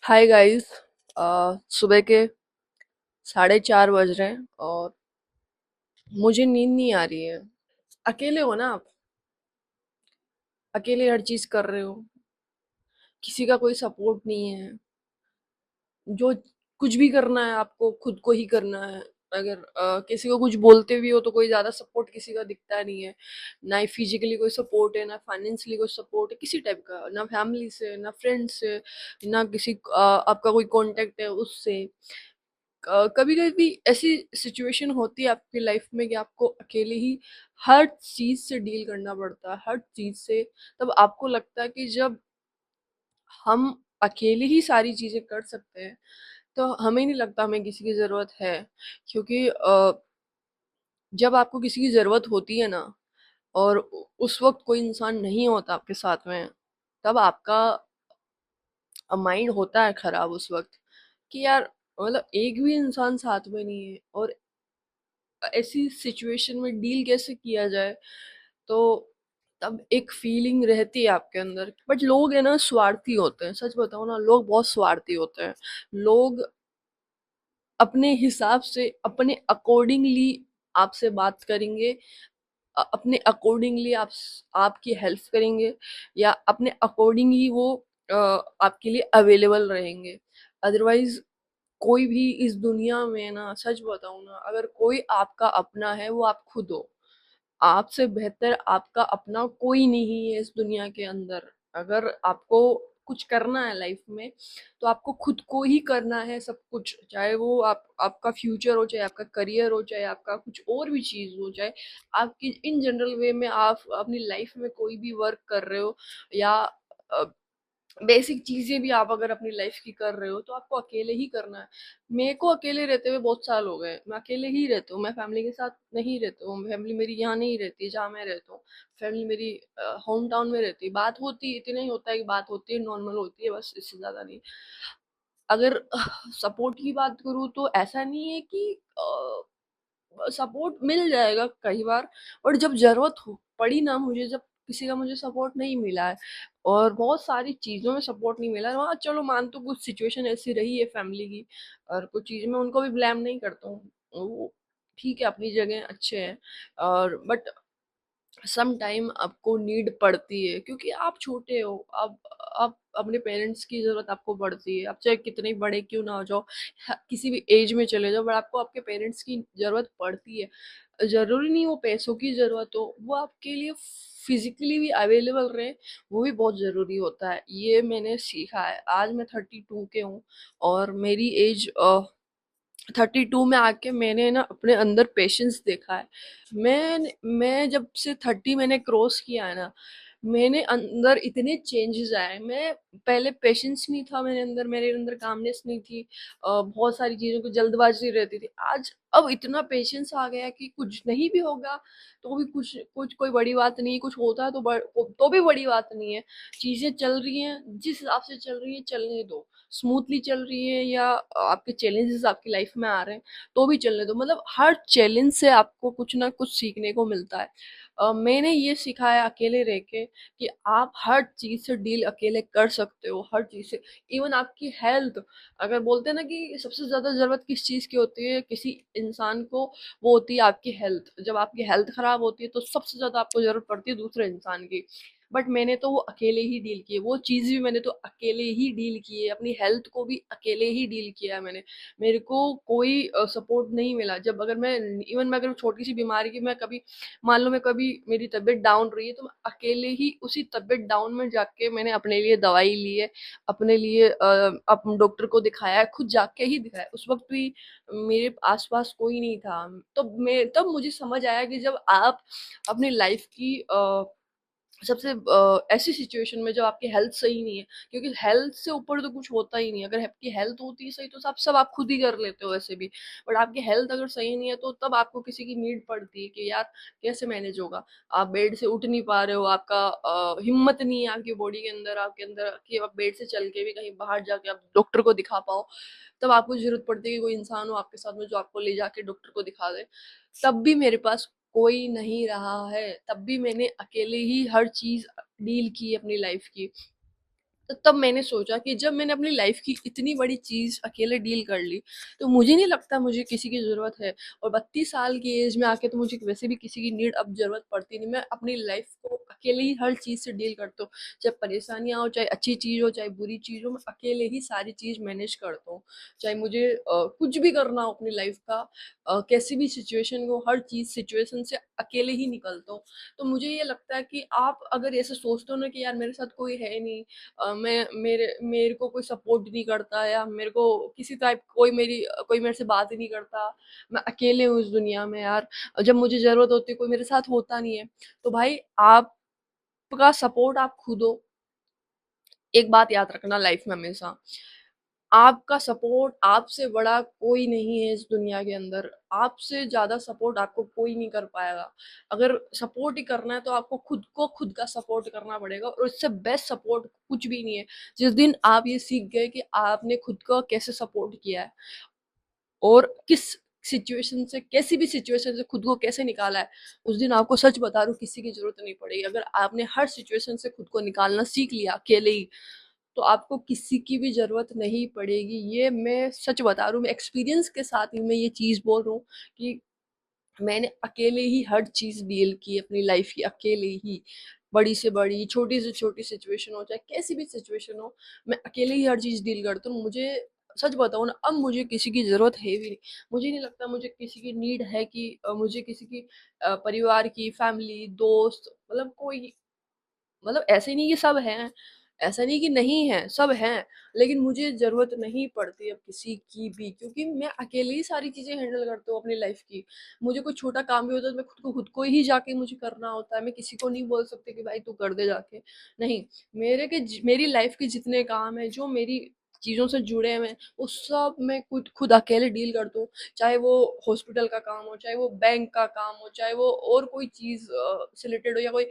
Hi guys. सुबह के 4:30 बज रहे हैं और मुझे नींद नहीं आ रही है। अकेले हो ना आप? अकेले हर चीज कर रहे हो, किसी का कोई सपोर्ट नहीं है। जो कुछ भी करना है आपको खुद को ही करना है। अगर किसी को कुछ बोलते भी हो तो कोई ज्यादा सपोर्ट किसी का दिखता नहीं है। ना ही फिजिकली कोई सपोर्ट है, ना फाइनेंशियली कोई सपोर्ट है किसी टाइप का, ना फैमिली से, ना फ्रेंड से, ना किसी आपका कोई कांटेक्ट है उससे। कभी कभी ऐसी सिचुएशन होती है आपकी लाइफ में कि आपको अकेले ही हर चीज से डील करना पड़ता है, हर चीज से। तब आपको लगता है कि जब हम अकेले ही सारी चीजें कर सकते हैं तो हमें नहीं लगता हमें किसी की जरूरत है। क्योंकि जब आपको किसी की जरूरत होती है ना, और उस वक्त कोई इंसान नहीं होता आपके साथ में, तब आपका माइंड होता है खराब उस वक्त कि यार, मतलब एक भी इंसान साथ में नहीं है और ऐसी सिचुएशन में डील कैसे किया जाए। तो तब एक फीलिंग रहती है आपके अंदर। बट लोग है ना स्वार्थी होते हैं, सच बताओ ना, लोग बहुत स्वार्थी होते हैं। लोग अपने हिसाब से, अपने अकॉर्डिंगली आपसे बात करेंगे, अपने अकॉर्डिंगली आपकी हेल्प करेंगे, या अपने अकॉर्डिंग ही वो आपके लिए अवेलेबल रहेंगे। अदरवाइज कोई भी इस दुनिया में ना, सच बताऊं ना, अगर कोई आपका अपना है वो आप खुद हो। आपसे बेहतर आपका अपना कोई नहीं है इस दुनिया के अंदर। अगर आपको कुछ करना है लाइफ में तो आपको खुद को ही करना है सब कुछ, चाहे वो आपका फ्यूचर हो, चाहे आपका करियर हो, चाहे आपका कुछ और भी चीज हो, चाहे आपकी इन जनरल वे में आप अपनी लाइफ में कोई भी वर्क कर रहे हो, या बेसिक चीजें भी आप अगर अपनी लाइफ की कर रहे हो तो आपको अकेले ही करना है। मेरे को अकेले रहते हुए बहुत साल हो गए, मैं अकेले ही रहती हूँ, मैं फैमिली के साथ नहीं रहती हूँ। फैमिली मेरी यहाँ नहीं रहती जहाँ मैं रहता हूँ। फैमिली मेरी होम टाउन में रहती है। बात होती है, इतना ही होता है कि बात होती है, नॉर्मल होती है, बस इससे ज्यादा नहीं। अगर सपोर्ट की बात करूँ तो ऐसा नहीं है कि सपोर्ट मिल जाएगा कई बार, और जब जरूरत हो पड़ी ना मुझे, जब किसी का मुझे सपोर्ट नहीं मिला है और बहुत सारी चीजों में सपोर्ट नहीं मिला है, वहाँ चलो मान, तो कुछ सिचुएशन ऐसी रही है फैमिली की, और कुछ चीज में उनको भी ब्लेम नहीं करता हूँ, वो ठीक है, अपनी जगह अच्छे हैं। और बट सम टाइम आपको नीड पड़ती है, क्योंकि आप छोटे हो। आप अपने पेरेंट्स की जरूरत आपको पड़ती है, आप चाहे कितने बड़े क्यों ना हो जाओ, किसी भी एज में चले जाओ, बट आपको आपके पेरेंट्स की जरूरत पड़ती है। जरूरी नहीं वो पैसों की जरूरत हो, वो आपके लिए फिजिकली भी अवेलेबल रहे, वो भी बहुत जरूरी होता है। ये मैंने सीखा है। आज मैं 32 के हूँ और मेरी एज 32 में आके मैंने ना अपने अंदर पेशेंस देखा है। मैं जब से 30 मैंने क्रॉस किया है ना, मैंने अंदर इतने चेंजेस आए। मैं पहले पेशेंस नहीं था मेरे अंदर, मेरे अंदर कामनेस नहीं थी, बहुत सारी चीजों को जल्दबाजी रहती थी। आज अब इतना पेशेंस आ गया कि कुछ नहीं भी होगा तो भी कुछ कुछ कोई बड़ी बात नहीं, कुछ होता है तो भी बड़ी बात नहीं है। चीजें चल रही हैं जिस हिसाब से चल रही है, चलने दो। स्मूथली चल रही है या आपके चैलेंजेस आपकी लाइफ में आ रहे हैं तो भी चलने दो। मतलब हर चैलेंज से आपको कुछ ना कुछ सीखने को मिलता है। मैंने ये सीखा है अकेले रह के कि आप हर चीज से डील अकेले कर सकते हो, हर चीज से। इवन आपकी हेल्थ, अगर बोलते हैं ना कि सबसे ज्यादा जरूरत किस चीज की होती है किसी इंसान को, वो होती है आपकी हेल्थ। जब आपकी हेल्थ खराब होती है तो सबसे ज्यादा आपको जरूरत पड़ती है दूसरे इंसान की। बट मैंने तो वो अकेले ही डील किए, वो चीज भी मैंने तो अकेले ही डील की है, अपनी हेल्थ को भी अकेले ही डील किया है मैंने। मेरे को कोई सपोर्ट नहीं मिला। जब अगर मैं, इवन मैं अगर छोटी सी बीमारी की, मैं कभी मान लो मैं कभी मेरी तबीयत डाउन रही है तो मैं अकेले ही उसी तबीयत डाउन में जाके मैंने अपने लिए दवाई ली है, अपने लिए अपने डॉक्टर को दिखाया है, खुद जाके ही दिखाया। उस वक्त भी मेरे आसपास कोई नहीं था। तब मुझे समझ आया कि जब आप अपनी लाइफ की सबसे ऐसी सिचुएशन में जब आपकी हेल्थ सही नहीं है, क्योंकि हेल्थ से ऊपर तो कुछ होता ही नहीं है। अगर आपकी हेल्थ होती है सही तो सब आप खुद ही कर लेते हो वैसे भी। बट आपकी हेल्थ अगर सही नहीं है तो तब आपको किसी की नीड पड़ती है कि यार कैसे मैनेज होगा। आप बेड से उठ नहीं पा रहे हो, आपका हिम्मत नहीं है आपकी बॉडी के अंदर, आपके अंदर कि आप बेड से चल के भी कहीं बाहर जाके आप डॉक्टर को दिखा पाओ। तब आपको जरूरत पड़ती है कि कोई इंसान हो आपके साथ में जो आपको ले जाके डॉक्टर को दिखा दे। तब भी मेरे पास कोई नहीं रहा है, तब भी मैंने अकेले ही हर चीज डील की अपनी लाइफ की। तो तब मैंने सोचा कि जब मैंने अपनी लाइफ की इतनी बड़ी चीज़ अकेले डील कर ली, तो मुझे नहीं लगता मुझे किसी की ज़रूरत है। और 32 साल की एज में आके तो मुझे वैसे भी किसी की नीड अब ज़रूरत पड़ती नहीं। मैं अपनी लाइफ को अकेले ही हर चीज़ से डील करता हूँ। चाहे परेशानियाँ हो, चाहे अच्छी चीज़ हो, चाहे बुरी चीज़ हो, मैं अकेले ही सारी चीज़ मैनेज करता हूँ। चाहे मुझे कुछ भी करना हो अपनी लाइफ का, कैसी भी सिचुएशन हो, हर चीज़ सिचुएशन से अकेले ही निकलता हूँ। तो मुझे ये लगता है कि आप अगर ऐसे सोचते हो ना कि यार मेरे साथ कोई है नहीं, मैं मेरे मेरे को कोई सपोर्ट नहीं करता, या मेरे को किसी टाइप कोई मेरे से बात ही नहीं करता, मैं अकेले हूँ इस दुनिया में यार, जब मुझे ज़रूरत होती है कोई मेरे साथ होता नहीं है। तो भाई आपका सपोर्ट आप खुद हो। एक बात याद रखना लाइफ में हमेशा, आपका सपोर्ट आपसे बड़ा कोई नहीं है इस दुनिया के अंदर। आपसे ज़्यादा सपोर्ट आपको कोई नहीं कर पाएगा। अगर सपोर्ट ही करना है तो आपको खुद को खुद का सपोर्ट करना पड़ेगा, और इससे बेस्ट सपोर्ट कुछ भी नहीं है। जिस दिन आप ये सीख गए कि आपने खुद को कैसे सपोर्ट किया है और किस सिचुएशन से, कैसी भी सिचुएशन से खुद को कैसे निकाला है, उस दिन आपको सच बता रहा हूँ किसी की ज़रूरत नहीं पड़ेगी। अगर आपने हर सिचुएशन से खुद को निकालना सीख लिया अकेले ही, तो आपको किसी की भी ज़रूरत नहीं पड़ेगी। ये मैं सच बता रहा हूँ, मैं एक्सपीरियंस के साथ ही मैं ये चीज़ बोल रहा हूँ कि मैंने अकेले ही हर चीज़ डील की अपनी लाइफ की, अकेले ही। बड़ी से बड़ी, छोटी से छोटी सिचुएशन हो, चाहे कैसी भी सिचुएशन हो, मैं अकेले ही हर चीज़ डील करता हूँ। मुझे सच बताऊँ ना, अब मुझे किसी की ज़रूरत है भी नहीं। मुझे नहीं लगता मुझे किसी की नीड है कि मुझे किसी की परिवार की, फैमिली, दोस्त, मतलब कोई, मतलब ऐसे नहीं कि सब हैं, ऐसा नहीं कि नहीं है, सब हैं, लेकिन मुझे ज़रूरत नहीं पड़ती अब किसी की भी, क्योंकि मैं अकेले ही सारी चीज़ें हैंडल करता हूँ अपनी लाइफ की। मुझे कोई छोटा काम भी होता है तो मैं खुद को ही जाके मुझे करना होता है। मैं किसी को नहीं बोल सकती कि भाई तू कर दे जाके। नहीं, मेरी लाइफ के जितने काम हैं, जो मेरी चीज़ों से जुड़े हुए हैं, वो सब मैं खुद खुद अकेले डील करता हूँ। चाहे वो हॉस्पिटल का काम हो, चाहे वो बैंक का काम हो, चाहे वो और कोई चीज़ से रिलेटेड हो, या कोई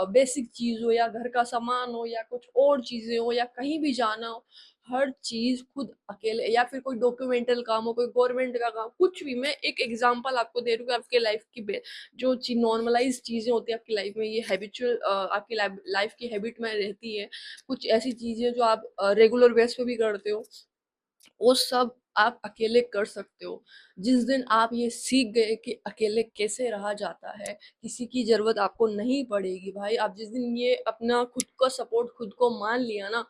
बेसिक चीज़ हो, या घर का सामान हो, या कुछ और चीज़ें हो, या कहीं भी जाना हो, हर चीज़ खुद अकेले, या फिर कोई डॉक्यूमेंटल काम हो, कोई गवर्नमेंट का काम, कुछ भी। मैं एक एग्जांपल आपको दे रही हूँ कि आपके लाइफ की जो नॉर्मलाइज चीज़ें होती है आपकी लाइफ में, ये हैबिचुअल आपकी लाइफ की हैबिट में रहती है, कुछ ऐसी चीज़ें जो आप रेगुलर बेस पे भी करते हो, वो सब आप अकेले कर सकते हो। जिस दिन आप ये सीख गए कि अकेले कैसे रहा जाता है, किसी की ज़रूरत आपको नहीं पड़ेगी भाई, आप जिस दिन ये अपना खुद का सपोर्ट खुद को मान लिया ना,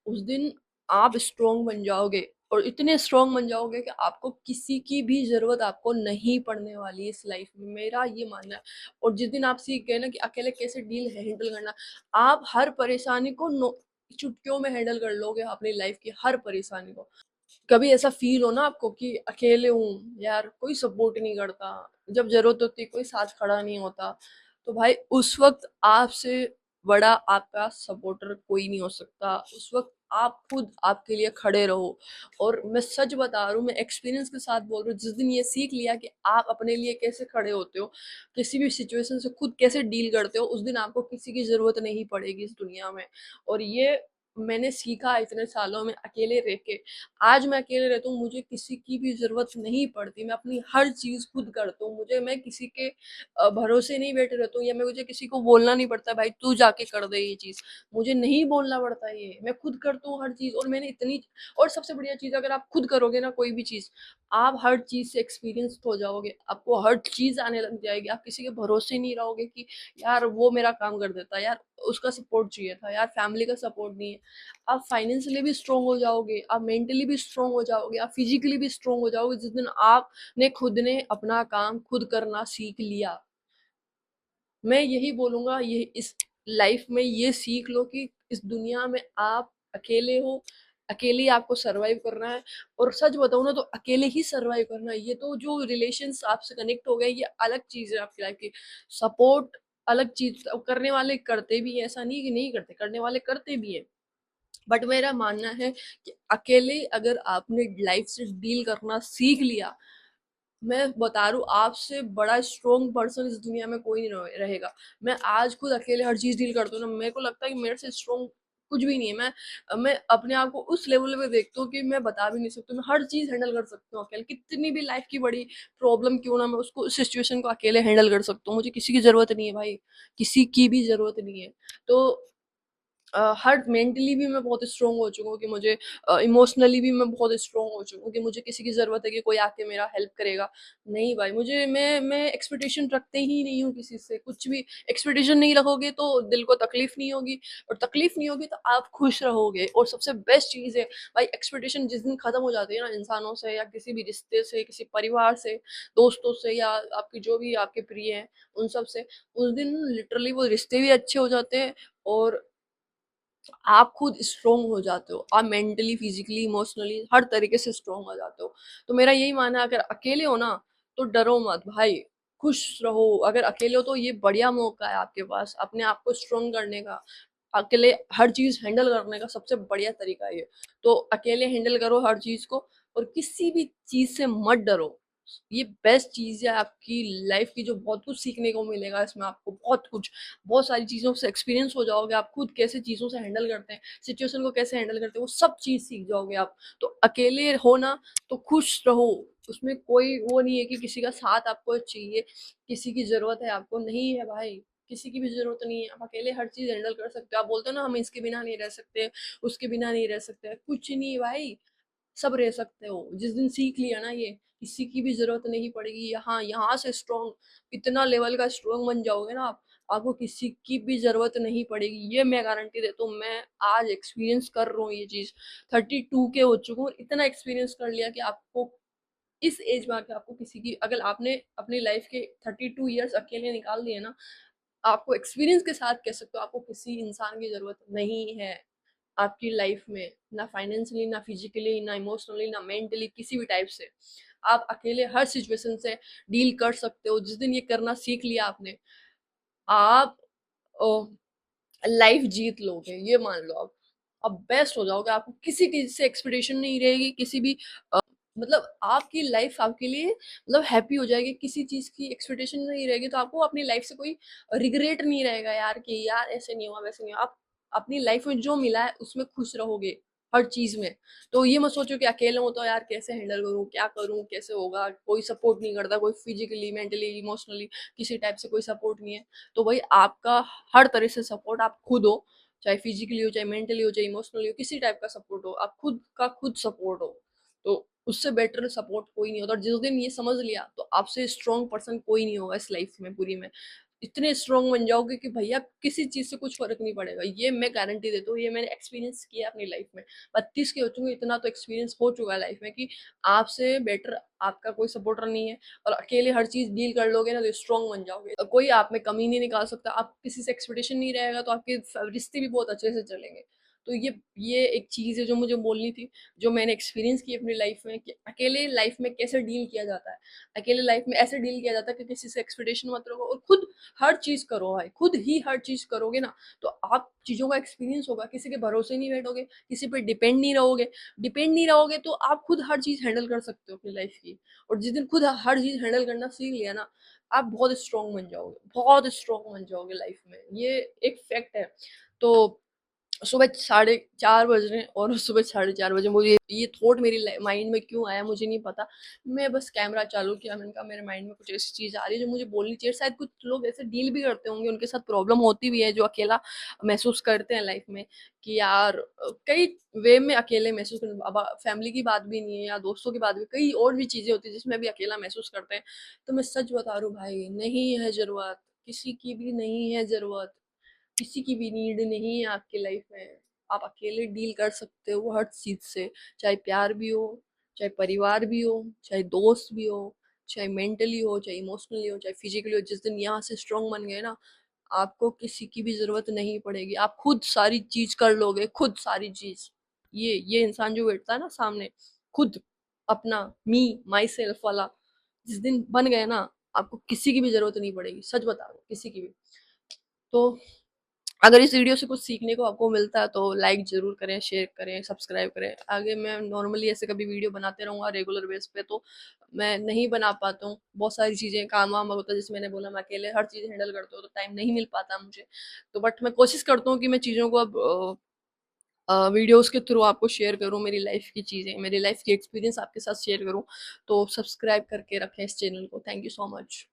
उस दिन आप स्ट्रॉन्ग बन जाओगे, और इतने स्ट्रॉन्ग बन जाओगे कि आपको किसी की भी ज़रूरत आपको नहीं पड़ने वाली है इस लाइफ में, मेरा ये मानना है। और जिस दिन आप सीख गए ना कि अकेले कैसे डील हैंडल करना, आप हर परेशानी को चुटकियों में हैंडल कर लोगे, अपनी लाइफ की हर परेशानी को। कभी ऐसा फील हो ना आपको कि अकेले हूँ यार, कोई सपोर्ट नहीं करता, जब जरूरत होती कोई साथ खड़ा नहीं होता, तो भाई उस वक्त आपसे बड़ा आपका सपोर्टर कोई नहीं हो सकता। उस वक्त आप खुद आपके लिए खड़े रहो। और मैं सच बता रहा हूँ, मैं एक्सपीरियंस के साथ बोल रहा हूँ, जिस दिन ये सीख लिया कि आप अपने लिए कैसे खड़े होते हो, किसी भी सिचुएशन से खुद कैसे डील करते हो, उस दिन आपको किसी की जरूरत नहीं पड़ेगी इस दुनिया में। और ये मैंने सीखा इतने सालों में अकेले रह के। आज मैं अकेले रहता हूँ, मुझे किसी की भी ज़रूरत नहीं पड़ती, मैं अपनी हर चीज़ खुद करता हूँ। मैं किसी के भरोसे नहीं बैठे रहता हूँ, या मुझे किसी को बोलना नहीं पड़ता भाई तू जाके कर दे ये चीज़। मुझे नहीं बोलना पड़ता, ये मैं खुद करता हूँ हर चीज़। और मैंने इतनी, और सबसे बढ़िया चीज़, अगर आप खुद करोगे ना कोई भी चीज़, आप हर चीज़ से एक्सपीरियंस्ड हो जाओगे, आपको हर चीज़ आने लग जाएगी। आप किसी के भरोसे नहीं रहोगे कि यार वो मेरा काम कर देता है, यार उसका सपोर्ट चाहिए था, यार फैमिली का सपोर्ट नहीं है। आप फाइनेंशियली भी स्ट्रोंग हो जाओगे, आप मेंटली भी स्ट्रोंग हो जाओगे, आप फिजिकली भी स्ट्रोंग हो जाओगे, जिस दिन आपने खुद ने अपना काम खुद करना सीख लिया। मैं यही बोलूंगा, ये इस लाइफ में ये सीख लो कि इस दुनिया में आप अकेले हो, अकेले ही आपको सरवाइव करना है। और सच बताऊं ना, तो अकेले ही सरवाइव करना है। ये तो जो रिलेशंस आपसे कनेक्ट हो गए, ये अलग चीज है आपकी लाइफ की। सपोर्ट अलग चीज, करने वाले करते भी है, ऐसा नहीं कि नहीं करते, करने वाले करते भी है। बट मेरा मानना है कि अकेले अगर आपने लाइफ से डील करना सीख लिया, मैं बता रहा हूँ, आपसे बड़ा स्ट्रॉन्ग पर्सन इस दुनिया में कोई नहीं रहेगा। मैं आज खुद अकेले हर चीज डील करता हूँ ना, मेरे को लगता है कि मेरे से स्ट्रॉन्ग कुछ भी नहीं है। मैं अपने आप को उस लेवल पे देखता हूँ कि मैं बता भी नहीं सकती, मैं हर चीज हैंडल कर सकती हूँ अकेले। कितनी भी लाइफ की बड़ी प्रॉब्लम क्यों ना, मैं उसको, उस सिचुएशन को अकेले हैंडल कर सकता हूँ। मुझे किसी की जरूरत नहीं है भाई, किसी की भी जरूरत नहीं है। तो हर मेंटली भी मैं बहुत स्ट्रांग हो चुका हूँ कि मुझे इमोशनली भी मैं बहुत स्ट्रांग हो चुका हूँ कि मुझे किसी की ज़रूरत है कि कोई आके मेरा हेल्प करेगा। नहीं भाई, मुझे मैं एक्सपेक्टेशन रखते ही नहीं हूँ किसी से, कुछ भी एक्सपेक्टेशन नहीं रखोगे तो दिल को तकलीफ नहीं होगी, और तकलीफ नहीं होगी तो आप खुश रहोगे। और सबसे बेस्ट चीज़ है भाई, एक्सपेक्टेशन जिस दिन खत्म हो जाती है ना इंसानों से, या किसी भी रिश्ते से, किसी परिवार से, दोस्तों से, या आपकी जो भी आपके प्रिय हैं उन सब से, उस दिन लिटरली वो रिश्ते भी अच्छे हो जाते हैं, और आप खुद स्ट्रोंग हो जाते हो। आप मेंटली, फिजिकली, इमोशनली हर तरीके से स्ट्रोंग हो जाते हो। तो मेरा यही मानना है, अगर अकेले हो ना तो डरो मत भाई, खुश रहो। अगर अकेले हो तो ये बढ़िया मौका है आपके पास अपने आप को स्ट्रोंग करने का। अकेले हर चीज हैंडल करने का सबसे बढ़िया तरीका है ये। तो अकेले हैंडल करो हर चीज को, और किसी भी चीज से मत डरो। ये बेस्ट चीज है आपकी लाइफ की, जो बहुत कुछ सीखने को मिलेगा इसमें आपको, बहुत कुछ, बहुत सारी चीज़ों से एक्सपीरियंस हो जाओगे आप, खुद कैसे चीज़ों से हैंडल करते हैं, सिचुएशन को कैसे हैंडल करते हैं, वो सब चीज़ सीख जाओगे आप। तो अकेले हो ना तो खुश रहो, उसमें कोई वो नहीं है कि किसी का साथ आपको चाहिए, किसी की ज़रूरत है आपको, नहीं है भाई, किसी की भी ज़रूरत नहीं है। आप अकेले हर चीज़ हैंडल कर सकते हो। आप बोलते हो ना हम इसके बिना नहीं रह सकते, उसके बिना नहीं रह सकते, कुछ नहीं भाई, सब रह सकते हो। जिस दिन सीख लिया ना ये, किसी की भी ज़रूरत नहीं पड़ेगी, यहाँ यहाँ से स्ट्रॉन्ग, इतना लेवल का स्ट्रॉन्ग बन जाओगे ना आप, आपको किसी की भी ज़रूरत नहीं पड़ेगी, ये मैं गारंटी देता हूँ। मैं आज एक्सपीरियंस कर रहा हूँ ये चीज़, 32 के हो चुका हूँ, इतना एक्सपीरियंस कर लिया कि आपको इस एज में आके आपको किसी की, अगर आपने अपनी लाइफ के 32 ईयर्स अकेले निकाल दिए ना, आपको एक्सपीरियंस के साथ कह सकते हो आपको किसी इंसान की ज़रूरत नहीं है आपकी लाइफ में, ना फाइनेंशियली, ना फिजिकली, ना इमोशनली, ना मेंटली, किसी भी टाइप से। आप अकेले हर सिचुएशन से डील कर सकते हो। जिस दिन ये करना सीख लिया आपने, आप लाइफ जीत लोगे, ये मान लो आप। अब बेस्ट हो जाओगे, आपको किसी चीज से एक्सपेक्टेशन नहीं रहेगी, किसी भी मतलब आपकी लाइफ आपके लिए मतलब हैप्पी हो जाएगी, किसी चीज की एक्सपेक्टेशन नहीं रहेगी, तो आपको अपनी लाइफ से कोई रिग्रेट नहीं रहेगा यार कि यार ऐसे नहीं हुआ, वैसे नहीं हुआ। आप अपनी लाइफ में जो मिला है उसमें खुश रहोगे हर चीज में। तो ये मत सोचो कि अकेले हो तो यार कैसे हैंडल करूँ, क्या करूँ, कैसे होगा, कोई सपोर्ट नहीं करता, कोई फिजिकली, मेंटली, इमोशनली किसी टाइप से कोई सपोर्ट नहीं है। तो भाई आपका हर तरह से सपोर्ट आप खुद हो, चाहे फिजिकली हो, चाहे मेंटली हो, चाहे इमोशनली हो, किसी टाइप का सपोर्ट हो, आप खुद का खुद सपोर्ट हो। तो उससे बेटर सपोर्ट कोई नहीं होता। और जिस दिन ये समझ लिया तो आपसे स्ट्रॉन्ग पर्सन कोई नहीं होगा इस लाइफ में पूरी में। इतने स्ट्रॉन्ग बन जाओगे कि भैया किसी चीज से कुछ फर्क नहीं पड़ेगा, ये मैं गारंटी देता हूँ, ये मैंने एक्सपीरियंस किया अपनी लाइफ में। 32 के हो चुके, इतना तो एक्सपीरियंस हो चुका है लाइफ में कि आपसे बेटर आपका कोई सपोर्टर नहीं है, और अकेले हर चीज डील कर लोगे ना तो स्ट्रॉन्ग बन जाओगे, कोई आप में कमी नहीं निकाल सकता। आप किसी से एक्सपेक्टेशन नहीं रहेगा तो आपके रिश्ते भी बहुत अच्छे से चलेंगे। तो ये एक चीज है जो मुझे बोलनी थी, जो मैंने एक्सपीरियंस की अपनी लाइफ में, कि अकेले लाइफ में कैसे डील किया जाता है। अकेले लाइफ में ऐसे डील किया जाता है कि किसी से एक्सपेक्टेशन मत रखो, और खुद हर चीज करो भाई, खुद ही हर चीज करोगे ना तो आप चीजों का एक्सपीरियंस होगा। किसी के भरोसे नहीं बैठोगे, किसी पे डिपेंड नहीं रहोगे तो आप खुद हर चीज हैंडल कर सकते हो अपनी लाइफ की। और जिस दिन खुद हर चीज हैंडल करना सीख लिया ना, आप बहुत स्ट्रांग बन जाओगे, बहुत स्ट्रांग बन जाओगे लाइफ में, ये एक फैक्ट है। तो सुबह 4:30 बज रहे हैं, और सुबह 4:30 बजे मुझे ये थॉट मेरी माइंड में क्यों आया मुझे नहीं पता। मैं बस कैमरा चालू किया, मैंने कहा मेरे माइंड में कुछ ऐसी चीज़ आ रही है जो मुझे बोलनी चाहिए। शायद कुछ लोग ऐसे डील भी करते होंगे, उनके साथ प्रॉब्लम होती भी है, जो अकेला महसूस करते हैं लाइफ में कि यार कई वे में अकेले महसूस कर, अब फैमिली की बात भी नहीं है या दोस्तों की बात भी, कई और भी चीज़ें होती है जिसमें भी अकेला महसूस करते हैं। तो मैं सच बता रहा हूँ भाई, नहीं है ज़रूरत, किसी की भी नहीं है ज़रूरत, किसी की भी नीड नहीं है आपकी लाइफ में। आप अकेले डील कर सकते हो हर चीज से, चाहे प्यार भी हो, चाहे परिवार भी हो, चाहे दोस्त भी हो, चाहे मेंटली हो, चाहे इमोशनली हो, चाहे फिजिकली हो। जिस दिन यहाँ से स्ट्रांग बन गए ना, आपको किसी की भी जरूरत नहीं पड़ेगी, आप खुद सारी चीज कर लोगे, खुद सारी चीज। ये इंसान जो बैठता है ना सामने, खुद अपना मी माई सेल्फ वाला, जिस दिन बन गए ना, आपको किसी की भी जरूरत नहीं पड़ेगी, सच बता रहा हूँ, किसी की भी। तो अगर इस वीडियो से कुछ सीखने को आपको मिलता है तो लाइक ज़रूर करें, शेयर करें, सब्सक्राइब करें। आगे मैं नॉर्मली ऐसे कभी वीडियो बनाते रहूँगा रेगुलर बेस पे, तो मैं नहीं बना पाता हूँ, बहुत सारी चीज़ें काम वाम होता है, जैसे मैंने बोला मैं अकेले हर चीज़ हैंडल करता हूँ तो टाइम नहीं मिल पाता मुझे। तो बट मैं कोशिश करता हूँ कि मैं चीज़ों को अब वीडियोज़ के थ्रू आपको शेयर करूँ, मेरी लाइफ की चीज़ें, मेरी लाइफ की एक्सपीरियंस आपके साथ शेयर करूँ। तो सब्सक्राइब करके रखें इस चैनल को। Thank you so much.